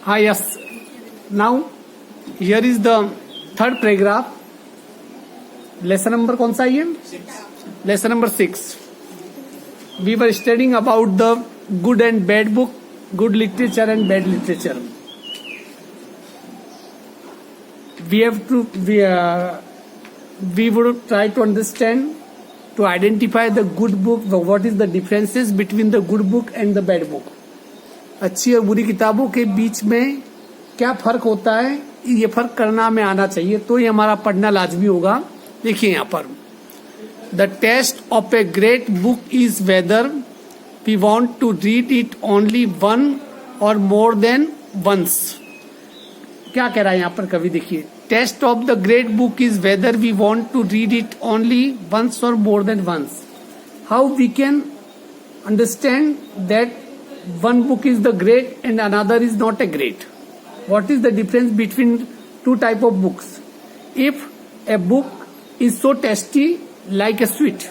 हाँ yes now here is the third paragraph. Lesson number कौन सा है ये? Lesson number 6. We were studying about the good and bad book, good literature and bad literature. We would try to understand, to identify the good book, what is the differences between the good book and the bad book. अच्छी और बुरी किताबों के बीच में क्या फर्क होता है, ये फर्क करना हमें आना चाहिए, तो ये हमारा पढ़ना लाजमी होगा. देखिए यहाँ पर, the test of a great book is whether we want to read it only one और मोर देन वंस. क्या कह रहा है यहाँ पर कवि? देखिए, test of the great book is whether we want to read it only once or more than once. How we can understand that one book is the great and another is not a great? What is the difference between two type of books? If a book is so tasty like a sweet,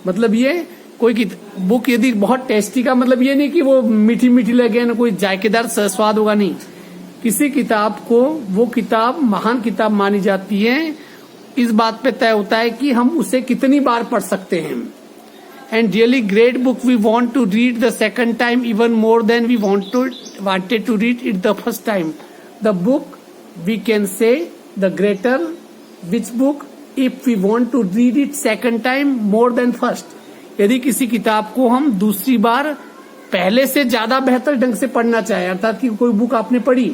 मतलब ये कोई book यदि बहुत tasty का मतलब ये नहीं कि वो मीठी मीठी लगे ना कोई जायकेदार स्वाद होगा, नहीं. किसी किताब को वो किताब महान किताब मानी जाती है, इस बात पे तय होता है कि हम उसे कितनी बार पढ़ सकते हैं. And really great book we want to read the second time even more than we wanted to read it the first time. The book we can say the greater which book if we want to read it second time more than first. यदि किसी किताब को हम दूसरी बार पहले से ज्यादा बेहतर ढंग से पढ़ना चाहे, अर्थात कि कोई बुक आपने पढ़ी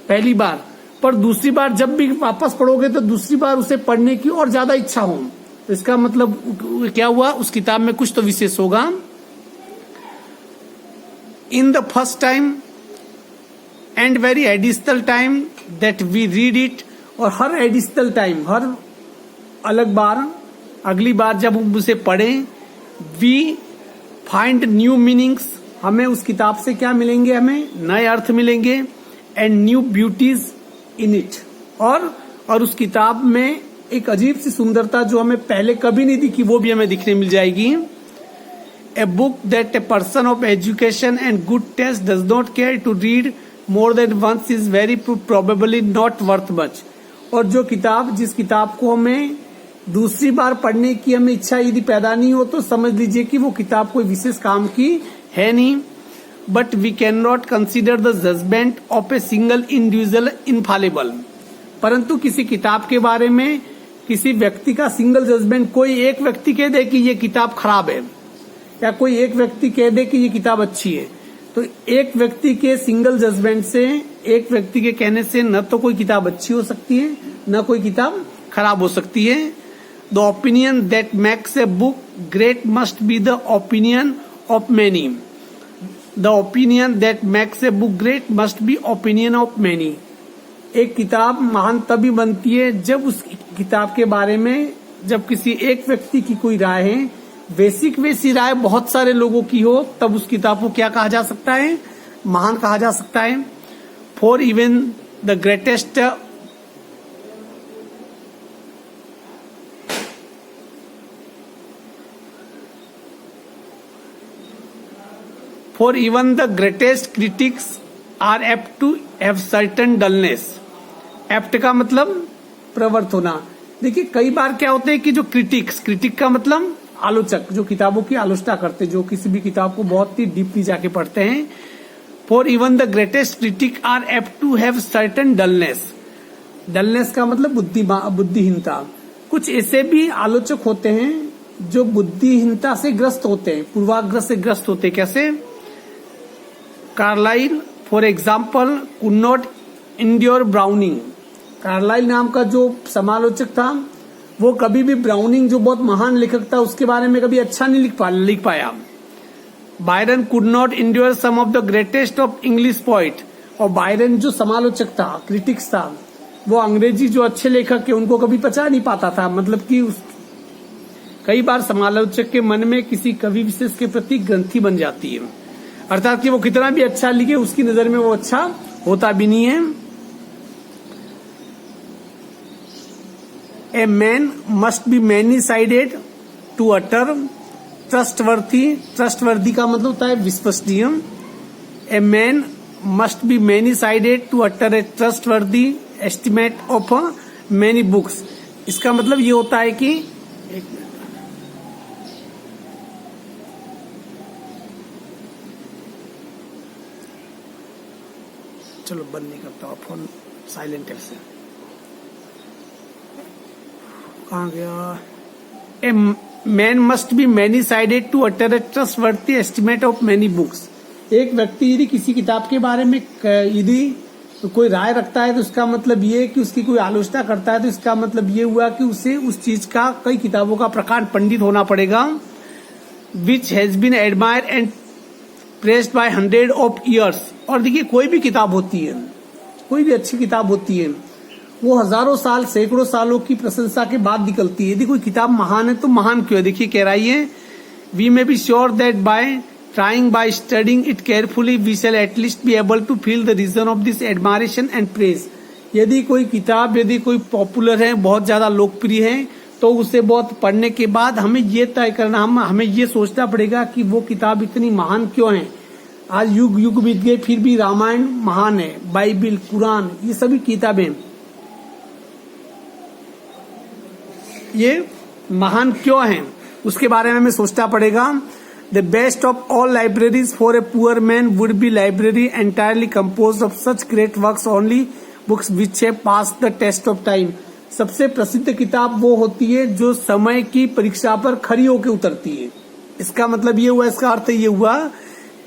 पहली बार पर दूसरी बार जब भी वापस पढ़ोगे तो दूसरी बार उसे पढ़ने की और ज्यादा इच्छा हो, तो इसका मतलब क्या हुआ, उस किताब में कुछ तो विशेष होगा. In the first time and very additional time that we read it, और हर एडिशनल टाइम, हर अलग बार, अगली बार जब हम उसे पढ़ें, वी फाइंड न्यू मीनिंग्स, हमें उस किताब से क्या मिलेंगे, हमें नए अर्थ मिलेंगे. And new beauties in it, और उस किताब में एक अजीब सी सुंदरता जो हमें पहले कभी नहीं दिखी वो भी हमें दिखने मिल जाएगी. A book that a person of education and good taste does not care to read more than once is very probably not worth much. और जो किताब, जिस किताब को हमें दूसरी बार पढ़ने की हमें इच्छा यदि पैदा नहीं हो तो समझ लीजिए कि वो किताब कोई विशेष काम की है नहीं. But we can not consider the judgment of a single individual infallible. परंतु किसी किताब के बारे में किसी व्यक्ति का सिंगल जजमेंट, कोई एक व्यक्ति कह दे कि ये किताब खराब है या कोई एक व्यक्ति कह दे कि ये किताब अच्छी है, तो एक व्यक्ति के सिंगल जजमेंट से, एक व्यक्ति के कहने से न तो कोई किताब अच्छी हो सकती है न कोई किताब खराब हो सकती है. The opinion that makes a book great must be the opinion of many. The opinion that makes a book great must be opinion of many. एक किताब महान तभी बनती है जब उस किताब के बारे में, जब किसी एक व्यक्ति की कोई राय है, बेसिक वैसी राय बहुत सारे लोगों की हो, तब उस किताब को क्या कहा जा सकता है, महान कहा जा सकता है. For even the greatest critics are apt to have certain dullness. Apt का मतलब प्रवृत्त होना. देखिए कई बार क्या होते हैं कि जो क्रिटिक का मतलब आलोचक, जो किताबों की आलोचना करते, जो किसी भी किताब को बहुत ही डीपली जाके पढ़ते हैं. For even the greatest critic are apt to have certain dullness. Dullness का मतलब बुद्धिहीनता. कुछ ऐसे भी आलोचक होते हैं जो बुद्धिहीनता से ग्रस्त होते हैं, पूर्वाग्रह से ग्रस्त होते हैं. कैसे? Carlyle for example could not endure Browning. Carlyle नाम का जो समालोचक था वो कभी भी ब्राउनिंग, जो बहुत महान लेखक था, उसके बारे में कभी अच्छा नहीं लिख पाया. Byron could not endure some of the greatest of English poet. और बायरन जो समालोचक था, क्रिटिक्स था, वो अंग्रेजी जो अच्छे लेखक के उनको कभी पचा नहीं पाता था. मतलब कि कई बार समालोचक के मन में किसी कवि विशेष के प्रति ग्रंथि बन जाती है, अर्थात कि वो कितना भी अच्छा लिखे उसकी नजर में वो अच्छा होता भी नहीं है. A man must be many sided to utter trustworthy. Trustworthy का मतलब होता है विश्वसनीय. A man must be many sided to utter a trustworthy estimate of many books. इसका मतलब ये होता है कि चलो बंद नहीं करता हूँ फोन, साइलेंट है से। कहाँ गया? A man must be many sided to utter a trustworthy estimate of many books. एक व्यक्ति यदि किसी किताब के बारे में यदि कोई राय रखता है तो इसका मतलब ये कि उसकी कोई आलोचना करता है तो इसका मतलब ये हुआ कि उसे उस चीज का, कई किताबों का प्रकांड पंडित होना पड़ेगा। Which has been admired and praised by 100 of years. और देखिए कोई भी किताब होती है, कोई भी अच्छी किताब होती है, वो हजारों साल, सैकड़ों सालों की प्रशंसा के बाद निकलती है। यदि कोई किताब महान है तो महान क्यों है? देखिए कह रहा है, we may be sure that by trying by studying it carefully we shall at least be able to feel the reason of this admiration and praise. यदि कोई किताब, यदि कोई पॉपुलर है, बहुत ज्यादा लोकप्रिय है, तो उसे बहुत पढ़ने के बाद हमें ये तय करना, हमें ये सोचना पड़ेगा कि वो किताब इतनी महान क्यों है। आज युग युग बीत गए फिर भी रामायण महान है, बाइबिल, कुरान, ये सभी किताबें ये महान क्यों हैं, उसके बारे में हमें सोचना पड़ेगा। The best of all libraries for a poor man would be library entirely compose of such great works only books which have pass the test of time. सबसे प्रसिद्ध किताब वो होती है जो समय की परीक्षा पर खरी होकर उतरती है। इसका मतलब ये हुआ, इसका अर्थ ये हुआ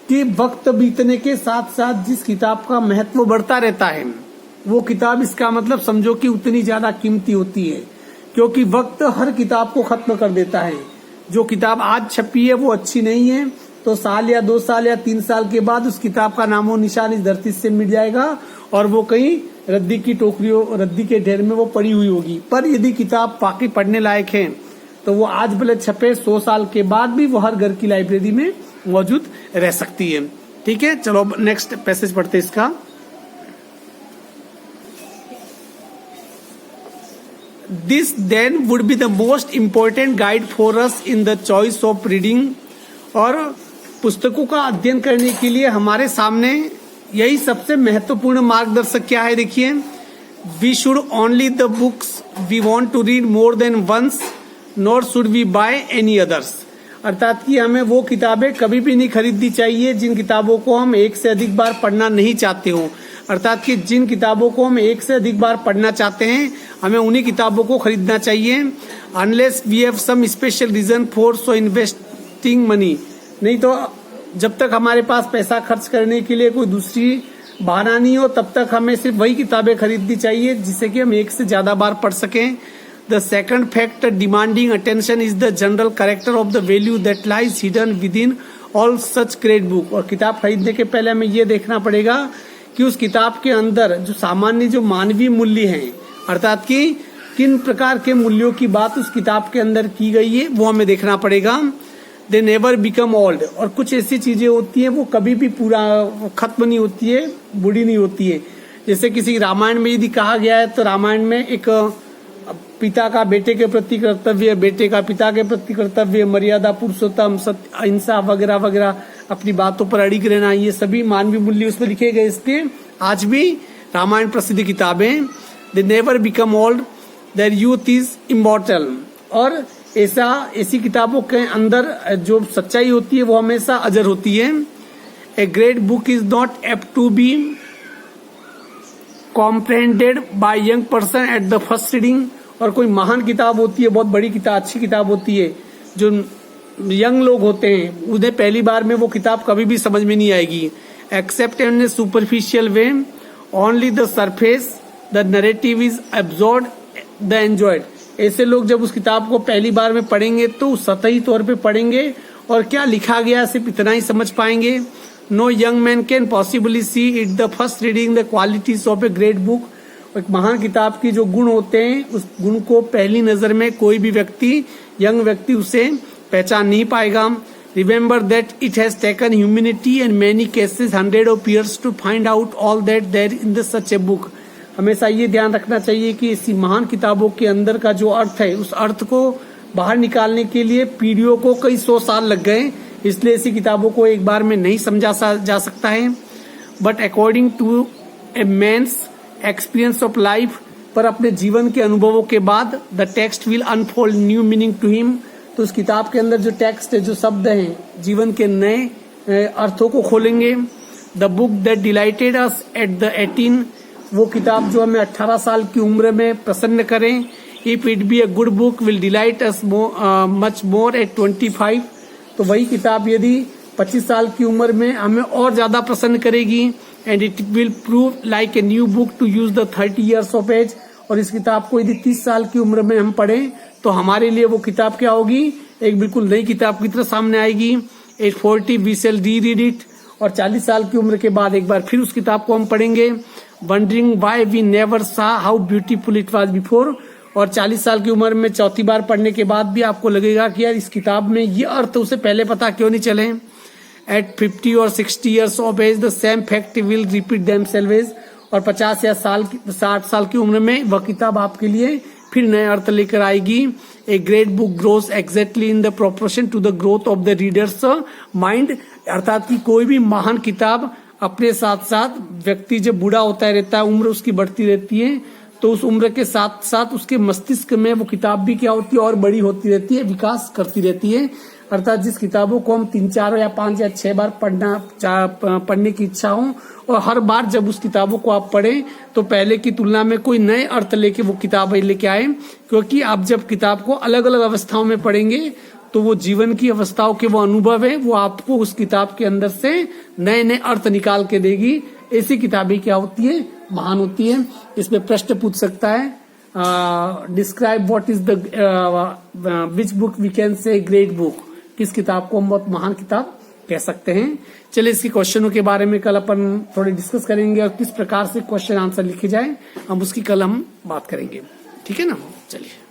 कि वक्त बीतने के साथ साथ जिस किताब का महत्व बढ़ता रहता है वो किताब, इसका मतलब समझो कि उतनी ज्यादा कीमती होती है, क्योंकि वक्त हर किताब को खत्म कर देता है। जो किताब आज छपी है वो अच्छी नहीं है तो साल या 2 साल या 3 साल के बाद उस किताब का नामो निशान इस धरती से मिट जाएगा और वो कहीं रद्दी की टोकरियों, रद्दी के ढेर में वो पड़ी हुई होगी। पर यदि किताब वाकई पढ़ने लायक है तो वो आज भले छपे, 100 साल के बाद भी वो हर घर की लाइब्रेरी में मौजूद रह सकती है। ठीक है, चलो नेक्स्ट पैसेज पढ़ते इसका। This then would be the most important guide for us in the choice of reading। और पुस्तकों का अध्ययन करने के लिए हमारे सामने यही सबसे महत्वपूर्ण मार्गदर्शक क्या है? देखिए, we should only the books we want to read more than once nor should we buy any others. अर्थात कि हमें वो किताबें कभी भी नहीं खरीदनी चाहिए जिन किताबों को हम एक से अधिक बार पढ़ना नहीं चाहते हो। अर्थात कि जिन किताबों को हम एक से अधिक बार पढ़ना चाहते हैं हमें उन्हीं किताबों को खरीदना चाहिए। Unless we have some special reason for so investing money. नहीं तो जब तक हमारे पास पैसा खर्च करने के लिए कोई दूसरी बहाना नहीं हो तब तक हमें सिर्फ वही किताबें खरीदनी चाहिए जिससे कि हम एक से ज्यादा बार पढ़ सकें। The second factor demanding attention is the general character of the value that lies hidden with in all such great book. और किताब खरीदने के पहले हमें ये देखना पड़ेगा कि उस किताब के अंदर जो सामान्य, जो मानवीय मूल्य हैं, अर्थात कि किन प्रकार के मूल्यों की बात उस किताब के अंदर की गई है वो हमें देखना पड़ेगा। दे नेवर बिकम ओल्ड। और कुछ ऐसी चीजें होती हैं वो कभी भी पूरा खत्म नहीं होती है, बुरी नहीं होती है। जैसे किसी रामायण में यदि कहा गया है तो रामायण में एक पिता का बेटे के प्रति कर्तव्य, बेटे का पिता के प्रति कर्तव्य, मर्यादा पुरुषोत्तम, सत्य, अहिंसा वगैरह वगैरह, अपनी बातों पर अड़िग रहना, ये सभी मानवीय मूल्य उसमें लिखे गए। इसलिए आज भी रामायण प्रसिद्ध किताबें। They never become old, their youth is immortal. और ऐसी किताबों के अंदर जो सच्चाई होती है वो हमेशा अजर होती है। A great book is not apt to be comprehended by young person at the first reading. और कोई महान किताब होती है, बहुत बड़ी किताब, अच्छी किताब होती है, जो यंग लोग होते हैं उन्हें पहली बार में वो किताब कभी भी समझ में नहीं आएगी। Accept in A superficial way, only the surface, the narrative is absorb the enjoyed. ऐसे लोग जब उस किताब को पहली बार में पढ़ेंगे तो सतही तौर पे पढ़ेंगे और क्या लिखा गया सिर्फ इतना ही समझ पाएंगे। No young man can possibly see it the first reading the qualities of a great book. एक महान किताब की जो गुण होते हैं उस गुण को पहली नजर में कोई भी व्यक्ति, यंग व्यक्ति उसे पहचान नहीं पाएगा। Remember that it has taken humanity and many cases 100 of years to find out all that there in the such a book. हमेशा ये ध्यान रखना चाहिए कि ऐसी महान किताबों के अंदर का जो अर्थ है उस अर्थ को बाहर निकालने के लिए पीढ़ियों को कई 100 साल लग गए। इसलिए ऐसी किताबों को एक बार में नहीं समझा जा सकता है। But according to a man's experience of life, पर अपने जीवन के अनुभवों के बाद the text will unfold new meaning to him. तो उस किताब के अंदर जो टेक्स्ट है, जो शब्द हैं, जीवन के नए अर्थों को खोलेंगे। The book that dilated us at the 18, वो किताब जो हमें 18 साल की उम्र में प्रसन्न करें। If it be a good book will delight us much more at 25, तो वही किताब यदि 25 साल की उम्र में हमें और ज्यादा प्रसन्न करेगी। And it will prove like a new book to use the 30 years of age, और इस किताब को यदि 30 साल की उम्र में हम पढ़ें तो हमारे लिए वो किताब क्या होगी, एक बिल्कुल नई किताब की तरह सामने आएगी। At 40 we shall read it, और 40 साल की उम्र के बाद एक बार फिर उस किताब को हम पढ़ेंगे। वंडरिंग व्हाई वी नेवर सा how beautiful it was before, और 40 साल की उम्र में चौथी बार पढ़ने के बाद भी आपको लगेगा कि यार इस किताब में ये अर्थ उसे पहले पता क्यों नहीं चले। एट 50 और 60 years of age the same fact will repeat themselves, और 50 या 60 साल की उम्र में वह किताब आपके लिए फिर नए अर्थ लेकर आएगी। A great book grows exactly in the proportion to the growth of the readers mind, अर्थात कि कोई भी महान किताब अपने साथ साथ व्यक्ति जब बूढ़ा होता रहता है, उम्र उसकी बढ़ती रहती है, तो उस उम्र के साथ साथ उसके मस्तिष्क में वो किताब भी क्या होती है, और बड़ी होती रहती है, विकास करती रहती है। अर्थात जिस किताबों को हम 3, 4 या 5 या 6 बार पढ़ने की इच्छा हो, और हर बार जब उस किताबों को आप पढ़ें तो पहले की तुलना में कोई नए अर्थ लेके वो किताब लेके आए, क्योंकि आप जब किताब को अलग अलग अवस्थाओं में पढ़ेंगे तो वो जीवन की अवस्थाओं के वो अनुभव है, वो आपको उस किताब के अंदर से नए नए अर्थ निकाल के देगी। ऐसी किताबें क्या होती है, महान होती है। इसमें प्रश्न पूछ सकता है, describe what is the which book we can say great book, किस किताब को हम बहुत महान किताब कह सकते हैं। चलिए इसके क्वेश्चनों के बारे में कल अपन थोड़े डिस्कस करेंगे, और किस प्रकार से क्वेश्चन आंसर लिखे जाए हम उसकी कल हम बात करेंगे, ठीक है ना। चलिए।